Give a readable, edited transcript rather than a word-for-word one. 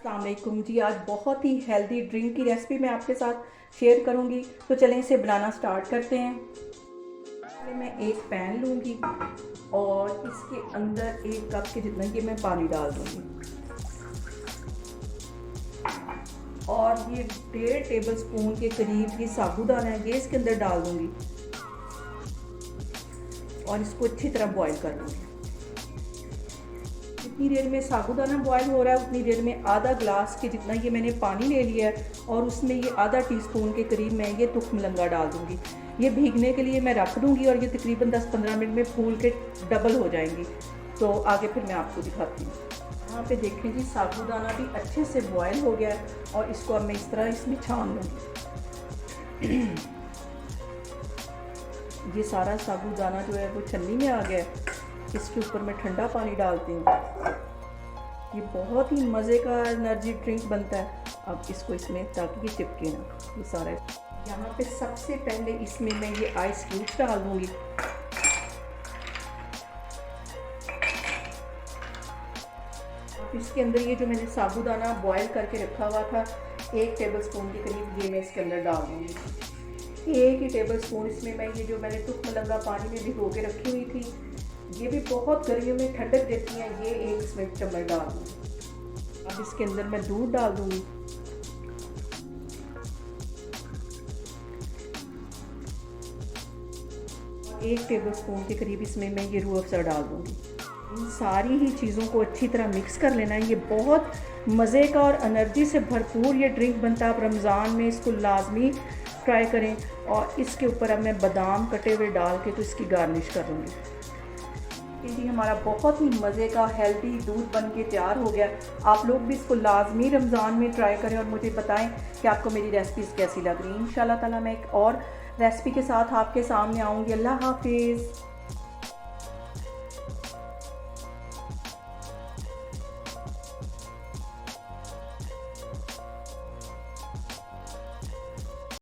अस्सलाम वालेकुम जी। आज बहुत ही हेल्दी ड्रिंक की रेसिपी मैं आपके साथ शेयर करूंगी। तो चलें इसे बनाना स्टार्ट करते हैं। पहले मैं एक पैन लूँगी और इसके अंदर 1 कप के जितना ये मैं पानी डाल दूँगी और ये 1.5 टेबल स्पून के करीब ये साबूदाना है ये इसके अंदर डाल दूँगी और इसको अच्छी तरह बॉईल कर लूँगी। जितनी देर में साबूदाना बॉयल हो रहा है उतनी देर में आधा ग्लास के जितना ये मैंने पानी ले लिया है और उसमें ये आधा टीस्पून के करीब मैं ये तुख मलंगा डाल दूँगी। ये भीगने के लिए मैं रख दूँगी और ये तकरीबन 10-15 मिनट में फूल के डबल हो जाएंगी। तो आगे फिर मैं आपको दिखाती हूँ। यहाँ पे देखें जी साबूदाना भी अच्छे से बॉयल हो गया है और इसको अब मैं इस तरह इसमें छान लूँगी। ये सारा साबूदाना जो है वो छन्नी में आ गया है। इसके ऊपर मैं ठंडा पानी डालती हूँ। ये बहुत ही मज़े का एनर्जी ड्रिंक बनता है। अब इसको इसमें ताकि ये चिपके ना ये सारा। यहाँ पे सबसे पहले इसमें मैं ये आइस क्यूब्स डाल दूँगी। अब इसके अंदर ये जो मैंने साबूदाना बॉयल करके रखा हुआ था 1 टेबल स्पून के करीब ये मैं इसके अंदर डाल दूँगी। 1 ही टेबल स्पून इसमें मैं ये जो मैंने तुख मलंगा पानी में भिगो के रखी हुई थी ये भी बहुत गर्मियों में ठंडक देती हैं, ये 1 इसमें चम्मच डाल दूँगी। अब इसके अंदर मैं दूध डाल दूँगी। और 1 टेबल स्पून के करीब इसमें मैं ये रूह अफ़ज़ा डाल दूँगी। इन सारी ही चीज़ों को अच्छी तरह मिक्स कर लेना है। ये बहुत मज़े का और एनर्जी से भरपूर ये ड्रिंक बनता है। आप रमज़ान में इसको लाजमी ट्राई करें। और इसके ऊपर अब मैं बादाम कटे हुए डाल के तो इसकी गार्निश कर लूँगी। ये हमारा बहुत ही मज़े का हेल्दी दूध बन के तैयार हो गया। आप लोग भी इसको लाजमी रमज़ान में ट्राई करें और मुझे बताएं कि आपको मेरी रेसिपीज़ कैसी लग रही हैं। इंशाल्लाह ताला मैं एक और रेसिपी के साथ आपके सामने आऊँगी। अल्लाह हाफिज़।